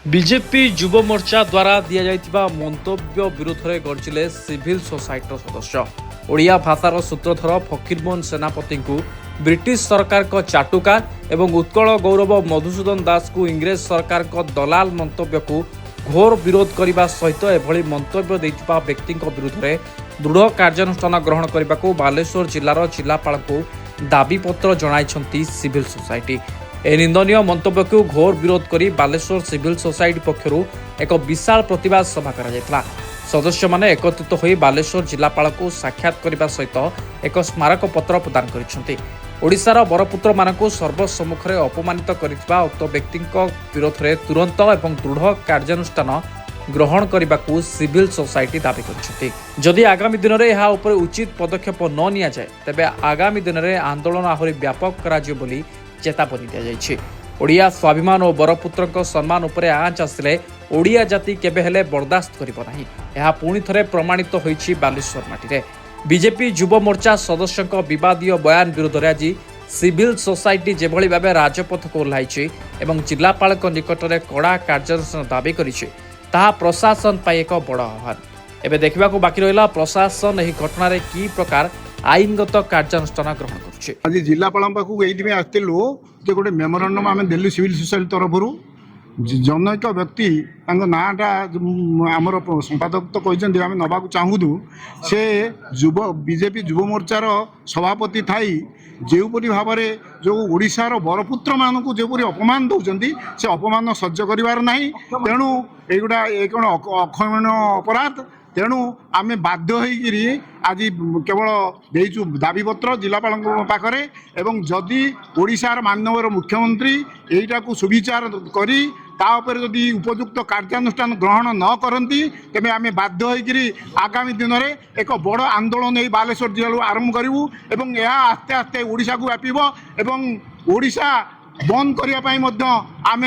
BJP युव मोर्चा द्वारा दि जाइथिबा मंतव्य विरोध में गर्जिले सिविल सोसाइटी सदस्य ओडिया भाषार सूत्रधर फकीरमोहन सेनापति को ब्रिटिश सरकार को चाटुका एवं उत्कल गौरव मधुसूदन दास को इंग्रेज सरकार को दलाल मंतव्य को घोर विरोध करने सहित एभली मंतव्य देथिबा व्यक्ति विरुद्ध में दृढ़ कार्यानुष्ठान ग्रहण करने को बालेश्वर जिलार जिलापाल को दाबीपत्र जणाइछंती सिविल सोसाइटी। ए निंदनीय मंतव्य को घोर विरोध करी बालेश्वर सिविल सोसाइटी पक्षर एक विशाल प्रतिवाद सभा करा सदस्य माने एकत्रित होई बालेश्वर जिलापाल को साक्षात करने सहित एक स्मारक पत्र प्रदान करिसेंती। ओडिशार बरपुत्र मानकु सर्वसम्मुख में अपमानित करिथिबा उक्त व्यक्ति विरोध में तुरंत एवं दृढ़ कार्यानुष्ठान ग्रहण करने को सिविल सोसाइटी दाबी करिसेंती। जदि आगामी दिन में यह उपर उचित पदक्षेप न निया जाए तेबे आगामी दिन में आंदोलन आहुरी व्यापक कराजियो बोली चेतावनी दी जाइछि। ओडिया स्वाभिमान और बरपुत्र सम्मान उपरे आँच आसिले ओडिया जाति केबे हेले बर्दाश्त करिबो नाही। यह पुणी थरे प्रमाणित होइछि बालेश्वर माटी। बीजेपी युव मोर्चा सदस्यों विवादीय बयान विरोध में आज सिविल सोसाइटी जेभली भाबे राजपथ को ओह्लाइछि एवं जिलापाल निकट में कड़ा कार्यानुष्ठान दाबी करिछि ताहा प्रशासन पाई एक बड़ आह्वान। एबे देखिबाकू बाकी रहिला प्रशासन एही घटना रे की प्रकार आईनगत कार्यानुष्ठान ग्रहण करुछि। आज जिलापाल पाखु ये आसलु जे गोटे मेमोरांडम आम दिल्ली सिविल सोसाइटी तरफ जनक व्यक्ति नाटा आमर संपादक तो कहते आम नवाक चाहूँ से युव बीजेपी युव मोर्चार सभापति थाई जोपरी भाव में जो ओडिशार बरपुत्र मानक जोपरी अपमान दौरान से अपमान सह्य कर तेणु युवा एक अक्षम्य अपराध। तेणु आम बाध्य होइकिरी आज केवल देचु दाबीपत्र जिलापाल पाखरे एवं जदि ओडिशार माननीय मुख्यमंत्री एटा को सुविचार करी तापर जदि उपयुक्त कार्यानुष्ठान ग्रहण न करती तेबे आम बाध्य होइकिरी आगामी दिन में एक बड़ आंदोलन यही बालेश्वर जिला आरंभ करूँ एवं यह आस्ते आस्ते ओडिशा को व्यापिब एवं ओडिशा बंद करने आम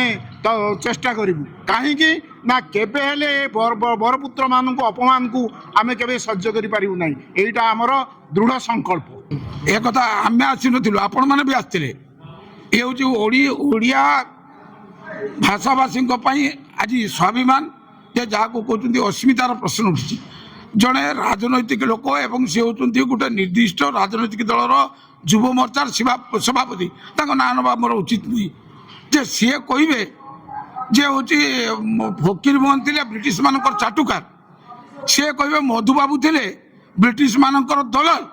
चेष्टा करूँ कहीं ना केबे हेले बरपुत्र मान अपमान को आम केबे सह्य करूँ ना। यहाँ आमर दृढ़ संकल्प एक कथा आम आसी नु आपण मैंने भी आसते ये हूँ ओडिया भाषाभाषी आज स्वाभिमान जे जहाँ को कहते अस्मितार प्रश्न उठी जड़े राजनैतिक लोक एवं सी होती गोटे निर्दिष्ट राजनैतिक दलर युव मोर्चार सभापति ना नवा मोर उचित नुह जे सी कहे जे हूँ फकीर मोहन थे ब्रिटिश मानकर चाटुकार सी कहे मधुबाबू थे ब्रिटिश मानकर दलाल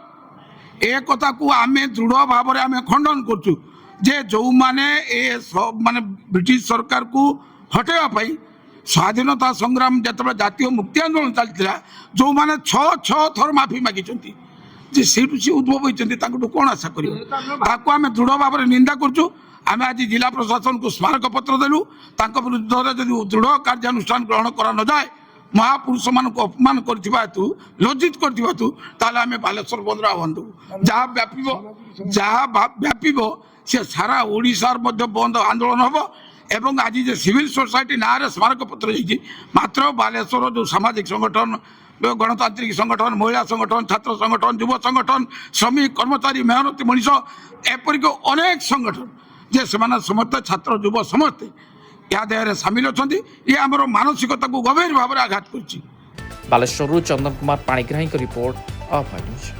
ए कथा को आम दृढ़ भाव में आम खंडन करुँ जे जो माने माने ब्रिटिश सरकार को हटेवा स्वाधीनता संग्राम जिते जातीय मुक्ति आंदोलन चलता जो मैंने छह थर माफी मागी जे से उद्भव होती कौन आशा कर आम दृढ़ भाव में निंदा करुँ। आम आज जिला प्रशासन को स्मारक पत्र देलु विरुद्ध जदि दृढ़ कार्यानुष्ठान ग्रहण करा न जाए महापुरुष मान को अपमान करू लज्जित करें आम बालेश्वर बंद आह्वान देवु जहाँ व्यापीब से सारा ओडिशार बंद आंदोलन हम एवं आज जो सिविल सोसाइटी ना स्मारक पत्र जाइए मात्र बालेश्वर जो सामाजिक संगठन गणतांत्रिक संगठन महिला संगठन छात्र संगठन युव संगठन श्रमिक कर्मचारी मेहनती मनीष एपरिक अनेक संगठन जे समस्त छात्र युव समस्ते या देह सामिल अच्छा ये आमर मानसिकता को गभीर भाव में आघात कर। Baleshwar Chandan Kumar Panigrahi report of news.